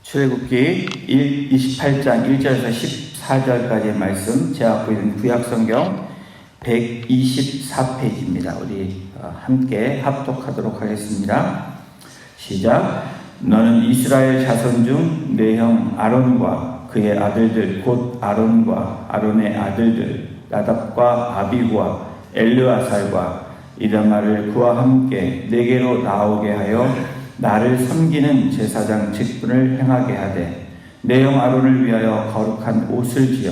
출애굽기 28장 1절에서 14절까지의 말씀, 제 앞에 있는 구약성경 124페이지입니다. 우리 함께 합독하도록 하겠습니다. 시작. 너는 이스라엘 자손 중 내 형 아론과 그의 아들들 곧 아론과 아론의 아들들 나답과 아비후와 엘르아살과 이다말을 그와 함께 내게로 나오게 하여 나를 섬기는 제사장 직분을 행하게 하되 내 형 아론을 위하여 거룩한 옷을 지어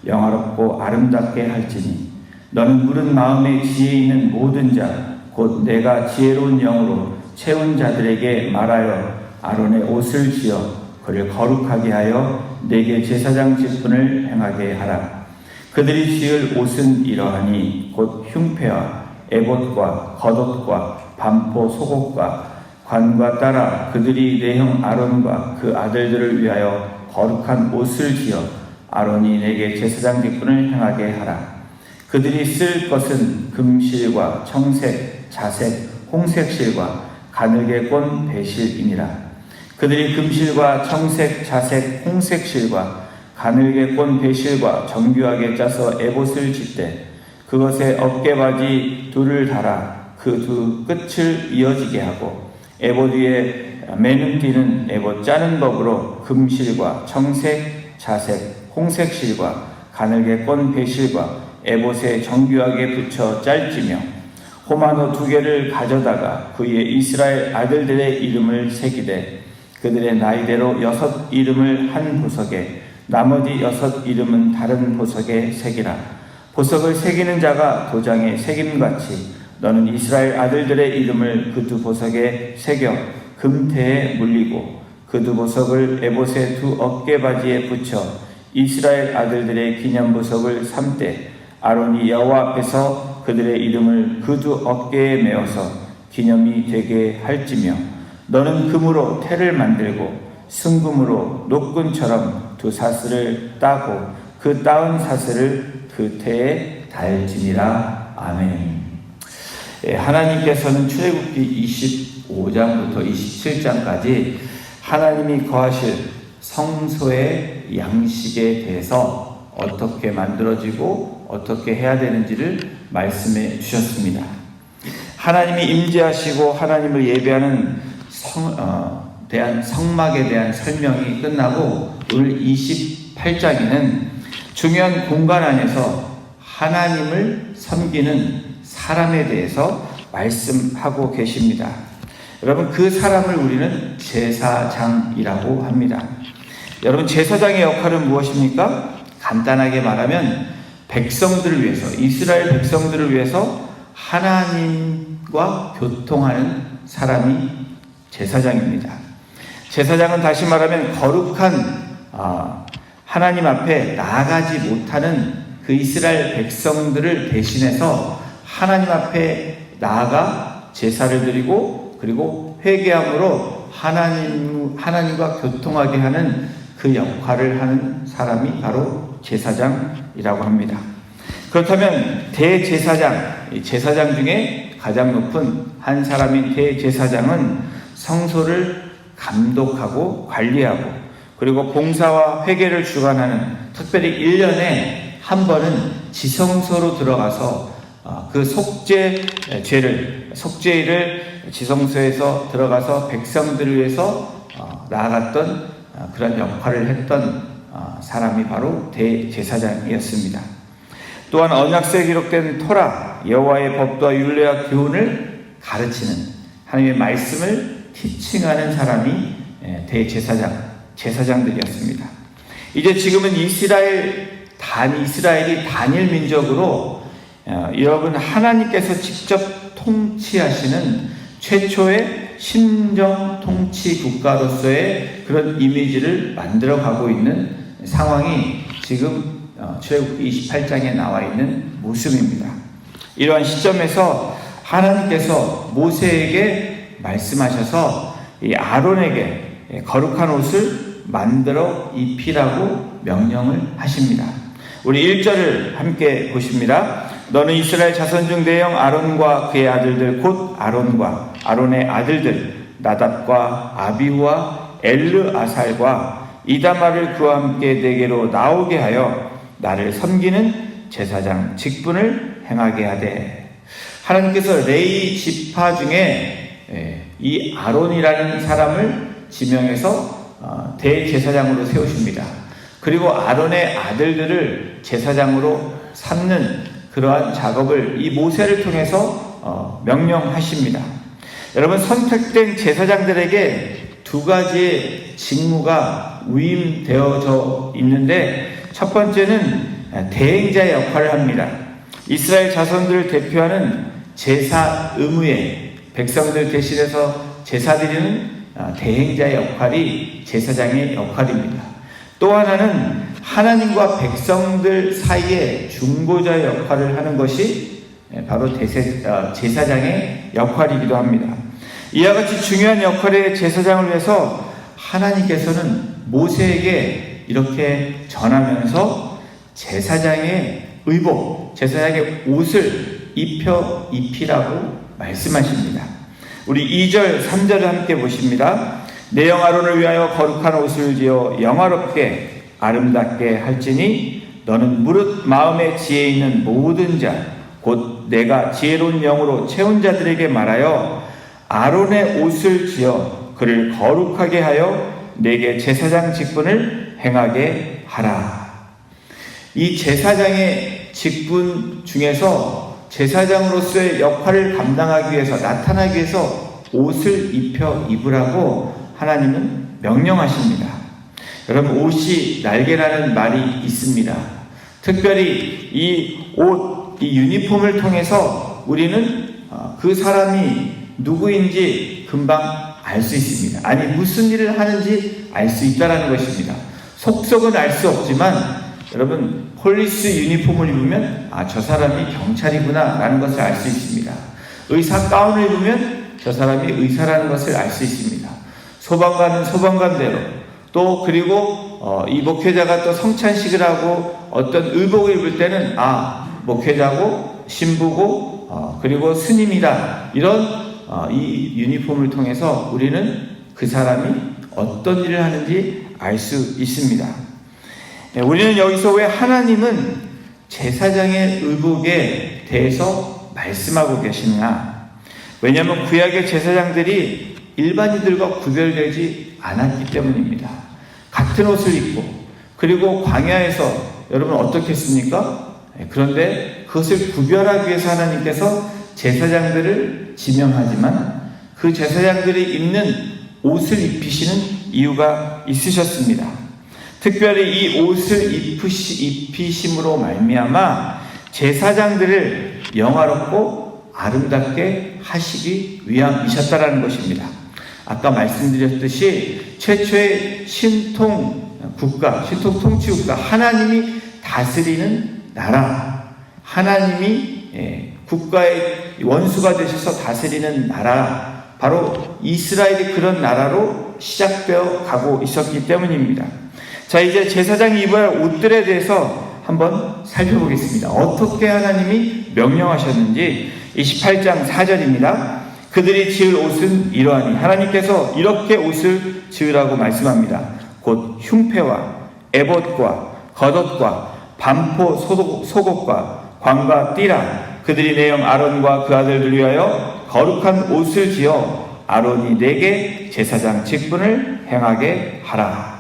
영화롭고 아름답게 할지니 너는 물은 마음에 지혜 있는 모든 자 곧 내가 지혜로운 영으로 채운 자들에게 말하여 아론의 옷을 지어 그를 거룩하게 하여 내게 제사장 직분을 행하게 하라. 그들이 지을 옷은 이러하니 곧 흉패와 에봇과 겉옷과 반포 속옷과 관과 따라 그들이 내 형 아론과 그 아들들을 위하여 거룩한 옷을 지어 아론이 내게 제사장 직분을 행하게 하라. 그들이 쓸 것은 금실과 청색, 자색, 홍색 실과 가늘게 꼰 배실이니라. 그들이 금실과 청색, 자색, 홍색 실과 가늘게 꼰 배실과 정교하게 짜서 에봇을 짓되 그것에 어깨바지 둘을 달아 그 두 끝을 이어지게 하고 에봇 위에 매는 띠는 에봇 짜는 법으로 금실과 청색, 자색, 홍색 실과 가늘게 꼰 배실과 에봇에 정교하게 붙여 짤지며 호마노 2개를 가져다가 그 위에 이스라엘 아들들의 이름을 새기되 그들의 나이대로 6 이름을 한 보석에 나머지 6 이름은 다른 보석에 새기라. 보석을 새기는 자가 도장에 새김같이 너는 이스라엘 아들들의 이름을 그 2 보석에 새겨 금태에 물리고 그 2 보석을 에봇의 2 어깨바지에 붙여 이스라엘 아들들의 기념보석을 삼되 아론이 여호와 앞에서 그들의 이름을 그 2 어깨에 메어서 기념이 되게 할지며 너는 금으로 태를 만들고 순금으로 노끈처럼 2 사슬을 따고 그 따은 사슬을 그 태에 달지니라. 아멘. 하나님께서는 출애굽기 25장부터 27장까지 하나님이 거하실 성소의 양식에 대해서 어떻게 만들어지고 어떻게 해야 되는지를 말씀해 주셨습니다. 하나님이 임재하시고 하나님을 예배하는 성막에 대한 설명이 끝나고 오늘 28장에는 중요한 공간 안에서 하나님을 섬기는 사람에 대해서 말씀하고 계십니다. 여러분, 그 사람을 우리는 제사장이라고 합니다. 여러분, 제사장의 역할은 무엇입니까? 간단하게 말하면 백성들을 위해서, 이스라엘 백성들을 위해서 하나님과 교통하는 사람이 제사장입니다. 제사장은 다시 말하면 거룩한 하나님 앞에 나아가지 못하는 그 이스라엘 백성들을 대신해서 하나님 앞에 나아가 제사를 드리고 그리고 회개함으로 하나님과 교통하게 하는 그 역할을 하는 사람이 바로 제사장이라고 합니다. 그렇다면 대제사장, 제사장 중에 가장 높은 한 사람인 대제사장은 성소를 감독하고 관리하고 그리고 봉사와 회개를 주관하는, 특별히 1년에 한 번은 지성소로 들어가서 그 속죄일을 지성소에서 들어가서 백성들을 위해서 나아갔던 그런 역할을 했던 사람이 바로 대제사장이었습니다. 또한 언약서에 기록된 토라, 여호와의 법도와 율례와 교훈을 가르치는 하나님의 말씀을 티칭하는 사람이 제사장들이었습니다. 이제 지금은 이스라엘이 단일 민족으로 여러분, 하나님께서 직접 통치하시는 최초의 신정 통치 국가로서의 그런 이미지를 만들어가고 있는 상황이 지금 출애굽기 28장에 나와 있는 모습입니다. 이러한 시점에서 하나님께서 모세에게 말씀하셔서 이 아론에게 거룩한 옷을 만들어 입히라고 명령을 하십니다. 우리 1절을 함께 보십니다. 너는 이스라엘 자손 중 내 형 아론과 그의 아들들 곧 아론과 아론의 아들들 나답과 아비후와 엘르아살과 이다말을 그와 함께 내게로 나오게 하여 나를 섬기는 제사장 직분을 행하게 하되, 하나님께서 레위 지파 중에 이 아론이라는 사람을 지명해서 대제사장으로 세우십니다. 그리고 아론의 아들들을 제사장으로 삼는 그러한 작업을 이 모세를 통해서 명령하십니다. 여러분, 선택된 제사장들에게 두 가지의 직무가 위임되어져 있는데, 첫 번째는 대행자의 역할을 합니다. 이스라엘 자손들을 대표하는 제사 의무에 백성들 대신해서 제사 드리는 대행자의 역할이 제사장의 역할입니다. 또 하나는 하나님과 백성들 사이에 중보자의 역할을 하는 것이 바로 제사장의 역할이기도 합니다. 이와 같이 중요한 역할의 제사장을 위해서 하나님께서는 모세에게 이렇게 전하면서 제사장의 의복, 제사장의 옷을 입히라고 말씀하십니다. 우리 2절, 3절을 함께 보십니다. 내 영 아론을 위하여 거룩한 옷을 지어 영화롭게 아름답게 할지니 너는 무릇 마음에 지혜 있는 모든 자, 곧 내가 지혜로운 영으로 채운 자들에게 말하여 아론의 옷을 지어 그를 거룩하게 하여 내게 제사장 직분을 행하게 하라. 이 제사장의 직분 중에서 제사장으로서의 역할을 감당하기 위해서, 나타나기 위해서 옷을 입으라고 하나님은 명령하십니다. 여러분, 옷이 날개라는 말이 있습니다. 특별히 이 옷, 이 유니폼을 통해서 우리는 그 사람이 누구인지 금방 알 수 있습니다. 아니, 무슨 일을 하는지 알 수 있다는 것입니다. 속속은 알 수 없지만 여러분, 폴리스 유니폼을 입으면 저 사람이 경찰이구나 라는 것을 알 수 있습니다. 의사 가운을 입으면 저 사람이 의사라는 것을 알 수 있습니다. 소방관은 소방관대로, 또 그리고 이 목회자가 또 성찬식을 하고 어떤 의복을 입을 때는 목회자고 신부고 그리고 스님이다, 이런 이 유니폼을 통해서 우리는 그 사람이 어떤 일을 하는지 알 수 있습니다. 우리는 여기서 왜 하나님은 제사장의 의복에 대해서 말씀하고 계시느냐? 왜냐하면 구약의 제사장들이 일반인들과 구별되지 않았기 때문입니다. 같은 옷을 입고, 그리고 광야에서 여러분 어떻게 했습니까? 그런데 그것을 구별하기 위해서 하나님께서 제사장들을 지명하지만 그 제사장들이 입는 옷을 입히시는 이유가 있으셨습니다. 특별히 이 옷을 입히심으로 말미암아 제사장들을 영화롭고 아름답게 하시기 위함이셨다라는 것입니다. 아까 말씀드렸듯이 최초의 신통 통치국가, 하나님이 다스리는 나라, 하나님이 국가의 원수가 되셔서 다스리는 나라, 바로 이스라엘이 그런 나라로 시작되어 가고 있었기 때문입니다. 자, 이제 제사장이 입어야 할 옷들에 대해서 한번 살펴보겠습니다. 어떻게 하나님이 명령하셨는지 28장 4절입니다. 그들이 지을 옷은 이러하니, 하나님께서 이렇게 옷을 지으라고 말씀합니다. 곧 흉패와 에봇과 겉옷과 반포 속옷과 광과 띠라. 그들이 내 형 아론과 그 아들들 위하여 거룩한 옷을 지어 아론이 내게 제사장 직분을 행하게 하라.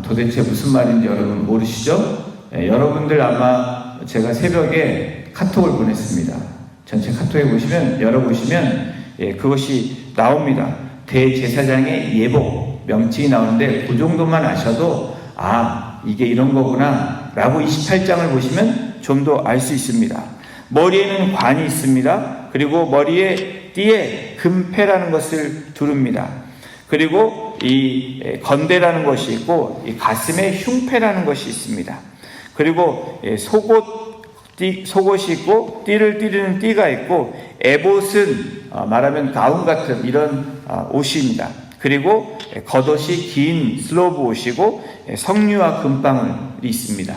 도대체 무슨 말인지 여러분 모르시죠? 여러분들 아마 제가 새벽에 카톡을 보냈습니다. 전체 카톡에 보시면, 열어보시면 그것이 나옵니다. 대제사장의 예복 명칭이 나오는데 그 정도만 아셔도 이게 이런 거구나 라고 28장을 보시면 좀 더 알 수 있습니다. 머리에는 관이 있습니다. 그리고 머리에 띠에 금패라는 것을 두릅니다. 그리고 이 건대라는 것이 있고 이 가슴에 흉패라는 것이 있습니다. 그리고 속옷이 있고 띠를 띠르는 띠가 있고, 에봇은 말하면 가운 같은 이런 옷입니다. 그리고 겉옷이 긴 슬로브 옷이고 석류와 금방울이 있습니다.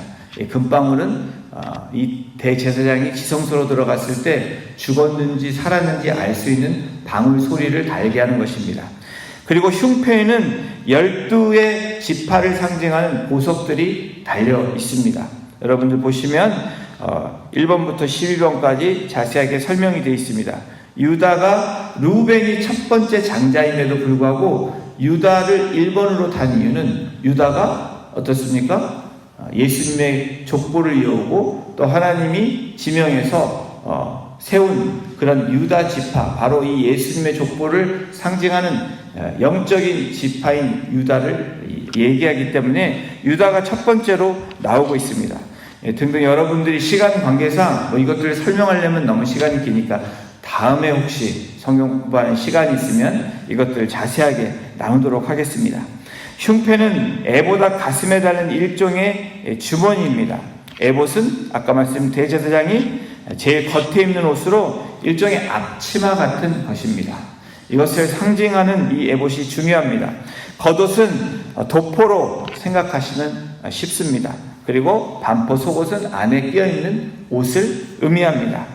금방울은 이 대제사장이 지성소로 들어갔을 때 죽었는지 살았는지 알 수 있는 방울 소리를 달게 하는 것입니다. 그리고 흉패에는 12의 지파를 상징하는 보석들이 달려 있습니다. 여러분들 보시면 1번부터 12번까지 자세하게 설명이 되어 있습니다. 유다가 루벤이 첫 번째 장자임에도 불구하고 유다를 1번으로 단 이유는 유다가 어떻습니까? 예수님의 족보를 이어오고 또 하나님이 지명해서 세운 그런 유다 지파, 바로 이 예수님의 족보를 상징하는 영적인 지파인 유다를 얘기하기 때문에 유다가 첫 번째로 나오고 있습니다. 등등 여러분들이 시간 관계상 이것들을 설명하려면 너무 시간이 기니까 다음에 혹시 성경 공부하는 시간이 있으면 이것들을 자세하게 나누도록 하겠습니다. 흉패는 에봇보다 가슴에 달린 일종의 주머니입니다. 에봇은 아까 말씀 대제사장이 제일 겉에 입는 옷으로 일종의 앞치마 같은 것입니다. 이것을 상징하는 이 에봇이 중요합니다. 겉옷은 도포로 생각하시면 쉽습니다. 그리고 반포 속옷은 안에 끼어있는 옷을 의미합니다.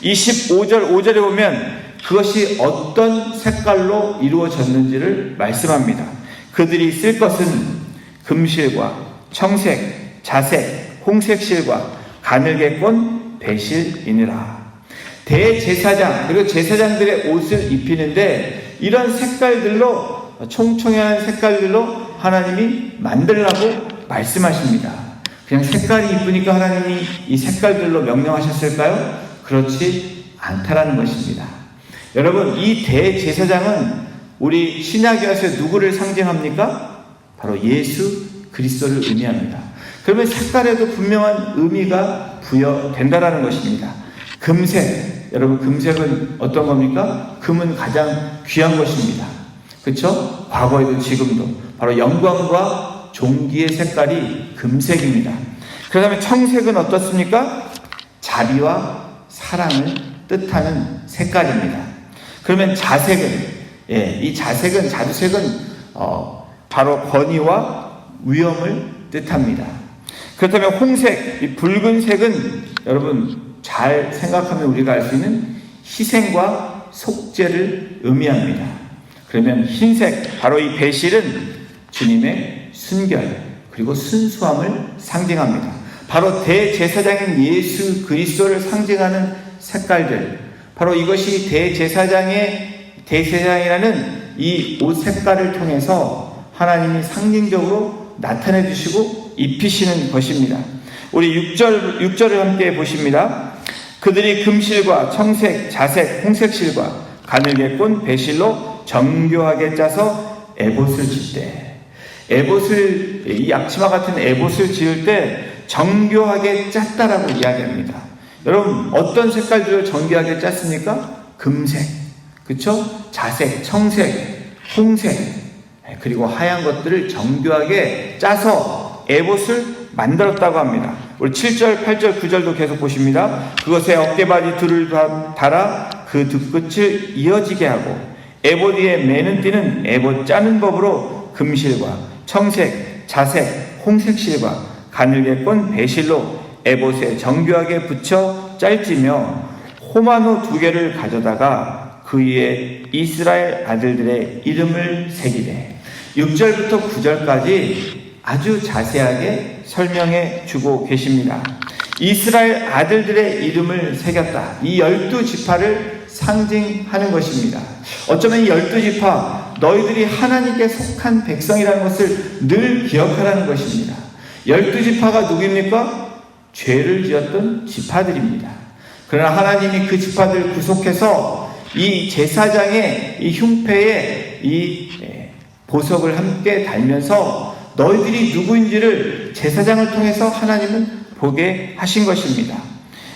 25절 5절에 보면 그것이 어떤 색깔로 이루어졌는지를 말씀합니다. 그들이 쓸 것은 금실과 청색, 자색, 홍색 실과 가늘게 꼰 배실이니라. 대제사장 그리고 제사장들의 옷을 입히는데 이런 색깔들로 총총한 색깔들로 하나님이 만들라고 말씀하십니다. 그냥 색깔이 이쁘니까 하나님이 이 색깔들로 명령하셨을까요? 그렇지 않다라는 것입니다. 여러분, 이 대제사장은 우리 신약에 와서 누구를 상징합니까? 바로 예수 그리스도를 의미합니다. 그러면 색깔에도 분명한 의미가 부여된다라는 것입니다. 금색, 여러분 금색은 어떤 겁니까? 금은 가장 귀한 것입니다. 그렇죠? 과거에도 지금도 바로 영광과 존귀의 색깔이 금색입니다. 그 다음에 청색은 어떻습니까? 자비와 사랑을 뜻하는 색깔입니다. 그러면 자색은 이 자색은 자주색은 바로 권위와 위엄을 뜻합니다. 그렇다면 홍색, 이 붉은색은 여러분 잘 생각하면 우리가 알 수 있는 희생과 속죄를 의미합니다. 그러면 흰색, 바로 이 배실은 주님의 순결 그리고 순수함을 상징합니다. 바로 대제사장인 예수 그리스도를 상징하는 색깔들, 바로 이것이 대제사장이라는 이 옷 색깔을 통해서 하나님이 상징적으로 나타내 주시고 입히시는 것입니다. 우리 6절을 함께 보십니다. 그들이 금실과 청색, 자색, 홍색 실과 가늘게 꼰 배실로 정교하게 짜서 에봇을 짓되, 에봇을 이 앞치마 같은 에봇을 지을 때 정교하게 짰다라고 이야기합니다. 여러분 어떤 색깔들을 정교하게 짰습니까? 금색, 그렇죠? 자색, 청색, 홍색, 그리고 하얀 것들을 정교하게 짜서 에봇을 만들었다고 합니다. 우리 7절, 8절, 9절도 계속 보십니다. 그것에 어깨바지 둘을 달아 그 두 끝을 이어지게 하고 에봇 위에 매는 띠는 에봇 짜는 법으로 금실과 청색, 자색, 홍색 실과 가늘게 꼰 배실로 에봇에 정교하게 붙여 짤지며 호마노 2개를 가져다가 그 위에 이스라엘 아들들의 이름을 새기되, 6절부터 9절까지 아주 자세하게 설명해 주고 계십니다. 이스라엘 아들들의 이름을 새겼다. 이 12지파를 상징하는 것입니다. 어쩌면 이 12지파, 너희들이 하나님께 속한 백성이라는 것을 늘 기억하라는 것입니다. 12지파가 누구입니까? 죄를 지었던 지파들입니다. 그러나 하나님이 그 지파들을 구속해서 이 제사장의 이 흉패에 이 보석을 함께 달면서 너희들이 누구인지를 제사장을 통해서 하나님은 보게 하신 것입니다.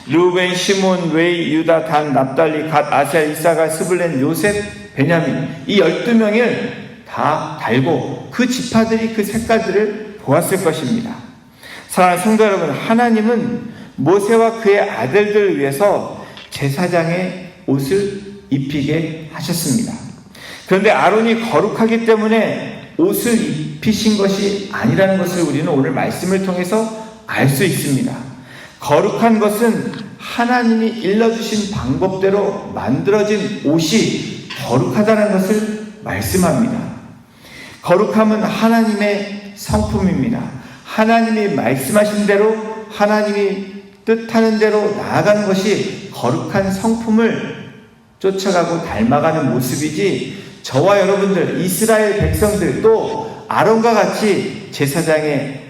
르우벤, 시몬, 웨이, 유다, 단, 납달리, 갓, 아셀, 이사갈, 스불렌, 요셉, 베냐민, 이 12명을 다 달고 그 지파들이 그 색깔들을 보았을 것입니다. 사랑하는 성도 여러분, 하나님은 모세와 그의 아들들을 위해서 제사장의 옷을 입히게 하셨습니다. 그런데 아론이 거룩하기 때문에 옷을 입히신 것이 아니라는 것을 우리는 오늘 말씀을 통해서 알 수 있습니다. 거룩한 것은 하나님이 일러주신 방법대로 만들어진 옷이 거룩하다는 것을 말씀합니다. 거룩함은 하나님의 성품입니다. 하나님이 말씀하신 대로, 하나님이 뜻하는 대로 나아가는 것이 거룩한 성품을 쫓아가고 닮아가는 모습이지, 저와 여러분들, 이스라엘 백성들, 또 아론과 같이 제사장의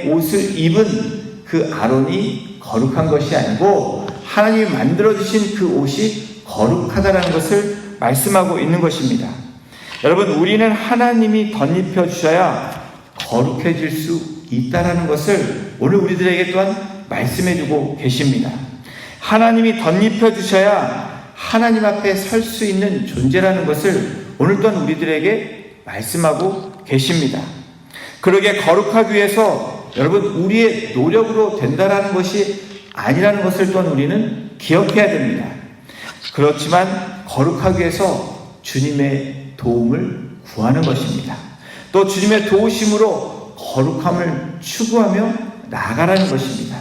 옷을 입은 그 아론이 거룩한 것이 아니고 하나님이 만들어주신 그 옷이 거룩하다라는 것을 말씀하고 있는 것입니다. 여러분, 우리는 하나님이 덧입혀 주셔야 거룩해질 수 있다라는 것을 오늘 우리들에게 또한 말씀해주고 계십니다. 하나님이 덧입혀 주셔야 하나님 앞에 설 수 있는 존재라는 것을 오늘 또한 우리들에게 말씀하고 계십니다. 그러게 거룩하기 위해서 여러분, 우리의 노력으로 된다라는 것이 아니라는 것을 또한 우리는 기억해야 됩니다. 그렇지만 거룩하기 위해서 주님의 도움을 구하는 것입니다. 또 주님의 도우심으로 거룩함을 추구하며 나아가라는 것입니다.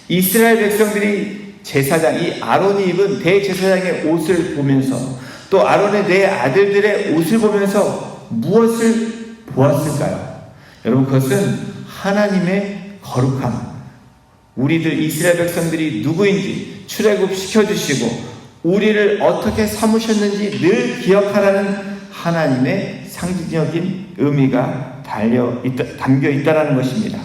이스라엘 백성들이 제사장, 이 아론이 입은 대제사장의 옷을 보면서, 또 아론의 네 아들들의 옷을 보면서 무엇을 보았을까요? 여러분, 그것은 하나님의 거룩함, 우리들 이스라엘 백성들이 누구인지 출애굽시켜주시고 우리를 어떻게 삼으셨는지 늘 기억하라는 하나님의 상징적인 의미가 담겨 있다는 것입니다.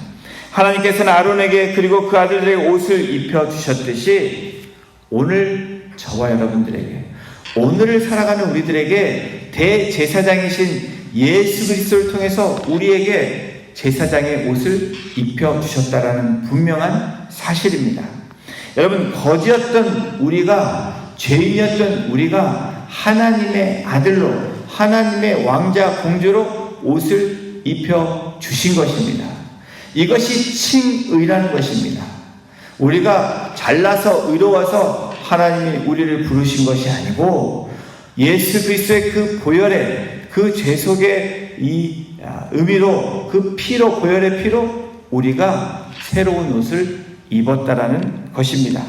하나님께서는 아론에게 그리고 그 아들들에게 옷을 입혀주셨듯이 오늘 저와 여러분들에게, 오늘을 살아가는 우리들에게 대제사장이신 예수 그리스도를 통해서 우리에게 제사장의 옷을 입혀주셨다라는 분명한 사실입니다. 여러분, 거지였던 우리가, 죄인이었던 우리가 하나님의 아들로, 하나님의 왕자 공주로 옷을 입혀주신 것입니다. 이것이 칭의라는 것입니다. 우리가 잘나서 의로워서 하나님이 우리를 부르신 것이 아니고 예수 그리스도의 그 보혈의 그 죄 속의 이 의미로, 그 피로, 보혈의 피로 우리가 새로운 옷을 입었다라는 것입니다.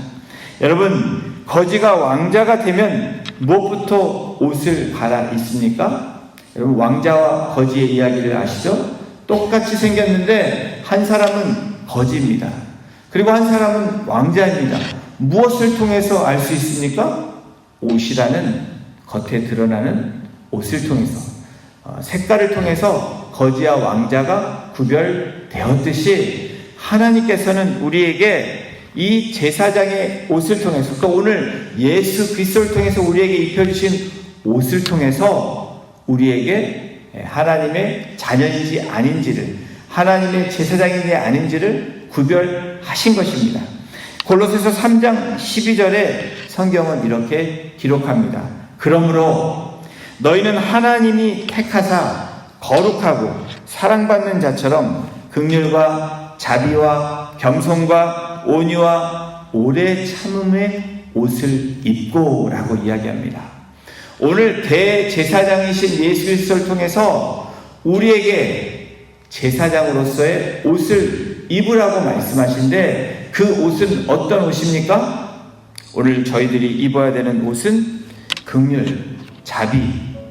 여러분, 거지가 왕자가 되면 무엇부터 옷을 갈아입습니까? 여러분, 왕자와 거지의 이야기를 아시죠? 똑같이 생겼는데 한 사람은 거지입니다. 그리고 한 사람은 왕자입니다. 무엇을 통해서 알 수 있습니까? 옷이라는 겉에 드러나는 옷을 통해서, 색깔을 통해서 거지와 왕자가 구별되었듯이 하나님께서는 우리에게 이 제사장의 옷을 통해서, 또 오늘 예수 그리스도를 통해서 우리에게 입혀주신 옷을 통해서 우리에게 하나님의 자녀인지 아닌지를, 하나님의 제사장인지 아닌지를 구별하신 것입니다. 골로새서 3장 12절에 성경은 이렇게 기록합니다. 그러므로 너희는 하나님이 택하사 거룩하고 사랑받는 자처럼 긍휼과 자비와 겸손과 온유와 오래 참음의 옷을 입고 라고 이야기합니다. 오늘 대제사장이신 예수 그리스도를 통해서 우리에게 제사장으로서의 옷을 입으라고 말씀하신데, 그 옷은 어떤 옷입니까? 오늘 저희들이 입어야 되는 옷은 긍휼, 자비,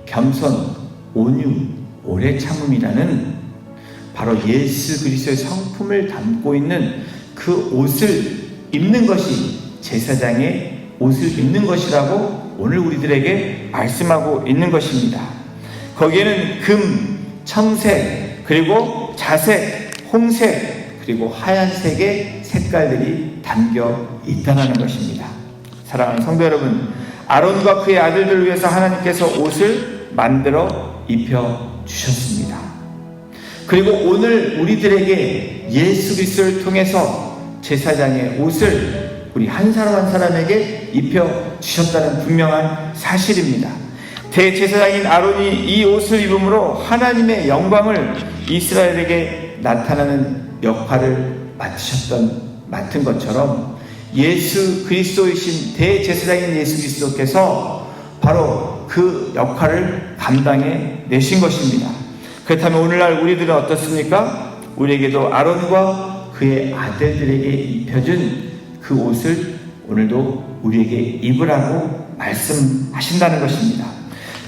겸손, 온유, 오래 참음이라는 바로 예수 그리스도의 성품을 담고 있는 그 옷을 입는 것이 제사장의 옷을 입는 것이라고 오늘 우리들에게 말씀하고 있는 것입니다. 거기에는 금, 청색, 그리고 자색, 홍색, 그리고 하얀색의 색깔들이 담겨 있다는 것입니다. 사랑하는 성도 여러분, 아론과 그의 아들들을 위해서 하나님께서 옷을 만들어 입혀주셨습니다. 그리고 오늘 우리들에게 예수 그리스도를 통해서 제사장의 옷을 우리 한 사람 한 사람에게 입혀주셨다는 분명한 사실입니다. 대제사장인 아론이 이 옷을 입음으로 하나님의 영광을 이스라엘에게 나타나는 역할을 맡은 것처럼 예수 그리스도이신 대제사장인 예수 그리스도께서 바로 그 역할을 감당해 내신 것입니다. 그렇다면 오늘날 우리들은 어떻습니까? 우리에게도 아론과 그의 아들들에게 입혀준 그 옷을 오늘도 우리에게 입으라고 말씀하신다는 것입니다.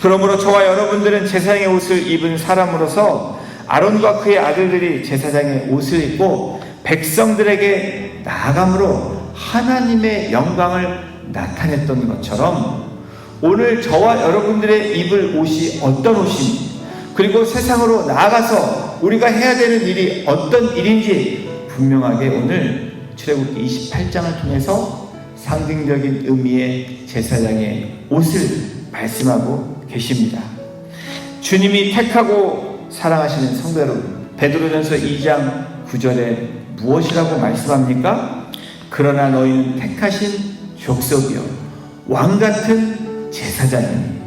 그러므로 저와 여러분들은 제사장의 옷을 입은 사람으로서 아론과 그의 아들들이 제사장의 옷을 입고 백성들에게 나아감으로 하나님의 영광을 나타냈던 것처럼 오늘 저와 여러분들의 입을 옷이 어떤 옷인지, 그리고 세상으로 나아가서 우리가 해야 되는 일이 어떤 일인지 분명하게 오늘 출애굽기 28장을 통해서 상징적인 의미의 제사장의 옷을 말씀하고 계십니다. 주님이 택하고 사랑하시는 성도 여러분, 베드로전서 2장 9절에 무엇이라고 말씀합니까? 그러나 너희는 택하신 족속이요 왕같은 제사장이니.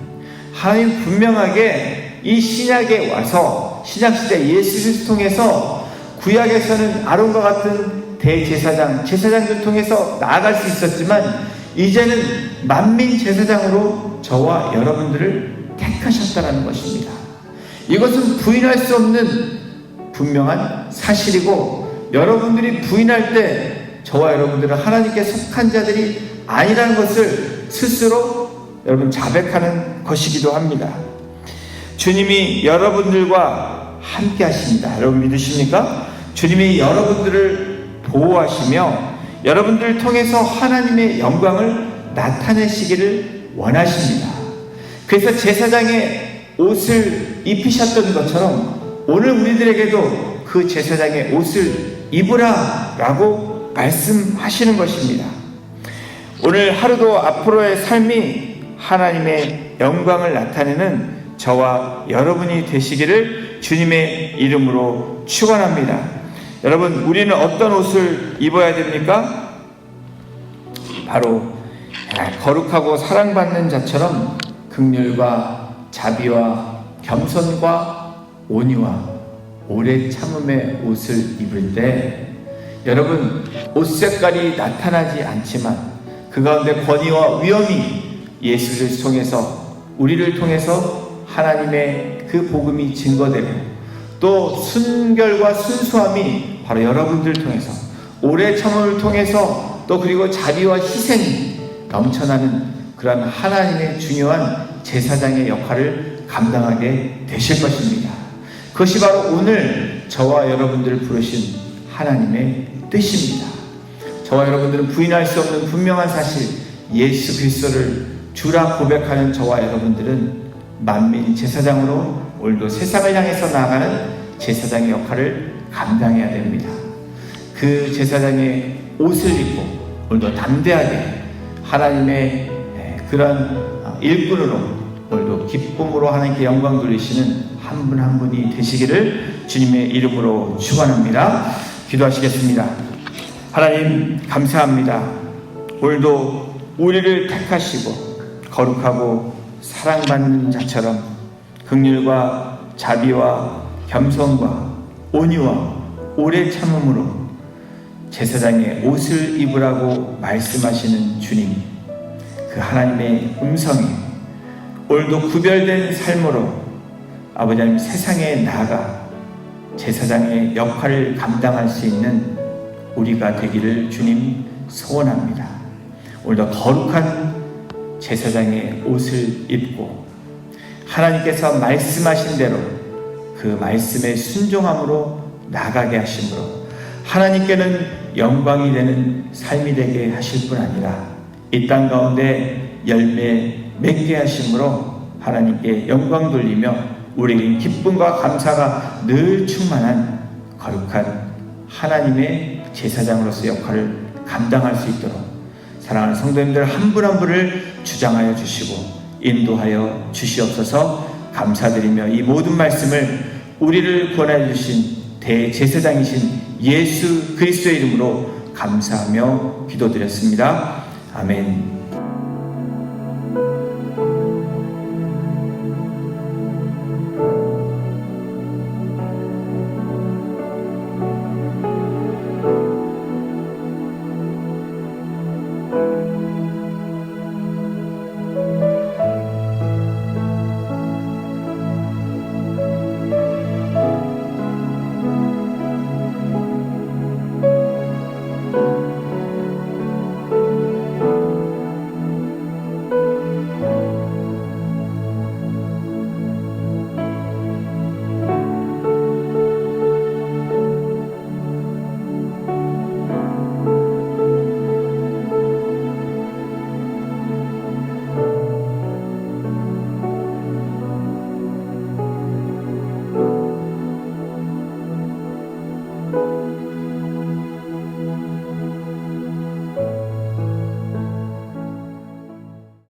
하나님 분명하게 이 신약에 와서 신약시대 예수 그리스도 통해서 구약에서는 아론과 같은 대제사장, 제사장들 통해서 나아갈 수 있었지만 이제는 만민 제사장으로 저와 여러분들을 택하셨다는 것입니다. 이것은 부인할 수 없는 분명한 사실이고, 여러분들이 부인할 때 저와 여러분들은 하나님께 속한 자들이 아니라는 것을 스스로 여러분 자백하는 것이기도 합니다. 주님이 여러분들과 함께 하십니다. 여러분 믿으십니까? 주님이 여러분들을 보호하시며 여러분들을 통해서 하나님의 영광을 나타내시기를 원하십니다. 그래서 제사장의 옷을 입히셨던 것처럼 오늘 우리들에게도 그 제사장의 옷을 입으라 라고 말씀하시는 것입니다. 오늘 하루도 앞으로의 삶이 하나님의 영광을 나타내는 저와 여러분이 되시기를 주님의 이름으로 축원합니다. 여러분, 우리는 어떤 옷을 입어야 됩니까? 바로 거룩하고 사랑받는 자처럼 긍휼과 자비와 겸손과 온유와 오래 참음의 옷을 입을 때, 여러분, 옷 색깔이 나타나지 않지만 그 가운데 권위와 위엄이 예수를 통해서, 우리를 통해서 하나님의 그 복음이 증거되고, 또 순결과 순수함이 바로 여러분들 통해서, 오래 참음을 통해서, 또 그리고 자비와 희생이 넘쳐나는 그런 하나님의 중요한 제사장의 역할을 감당하게 되실 것입니다. 그것이 바로 오늘 저와 여러분들을 부르신 하나님의 뜻입니다. 저와 여러분들은 부인할 수 없는 분명한 사실, 예수 그리스도를 주라 고백하는 저와 여러분들은 만민 제사장으로 오늘도 세상을 향해서 나아가는 제사장의 역할을 감당해야 됩니다. 그 제사장의 옷을 입고 오늘도 담대하게 하나님의 그런 일꾼으로 오늘도 기쁨으로 하나님께 영광 돌리시는 한 분 한 분이 되시기를 주님의 이름으로 축원합니다. 기도하시겠습니다. 하나님 감사합니다. 오늘도 우리를 택하시고 거룩하고 사랑받는 자처럼 긍휼과 자비와 겸손과 온유와 오래 참음으로 제사장의 옷을 입으라고 말씀하시는 주님, 그 하나님의 음성이 오늘도 구별된 삶으로 아버지 하나님 세상에 나아가 제사장의 역할을 감당할 수 있는 우리가 되기를 주님 소원합니다. 오늘도 거룩한 제사장의 옷을 입고 하나님께서 말씀하신 대로 그 말씀에 순종함으로 나가게 하심으로 하나님께는 영광이 되는 삶이 되게 하실 뿐 아니라 이 땅 가운데 열매 맺게 하심으로 하나님께 영광 돌리며 우리에게 기쁨과 감사가 늘 충만한 거룩한 하나님의 제사장으로서 역할을 감당할 수 있도록 사랑하는 성도님들 한 분 한 분을 주장하여 주시고 인도하여 주시옵소서. 감사드리며 이 모든 말씀을 우리를 구원하여 주신 대제사장이신 예수 그리스도의 이름으로 감사하며 기도드렸습니다. 아멘.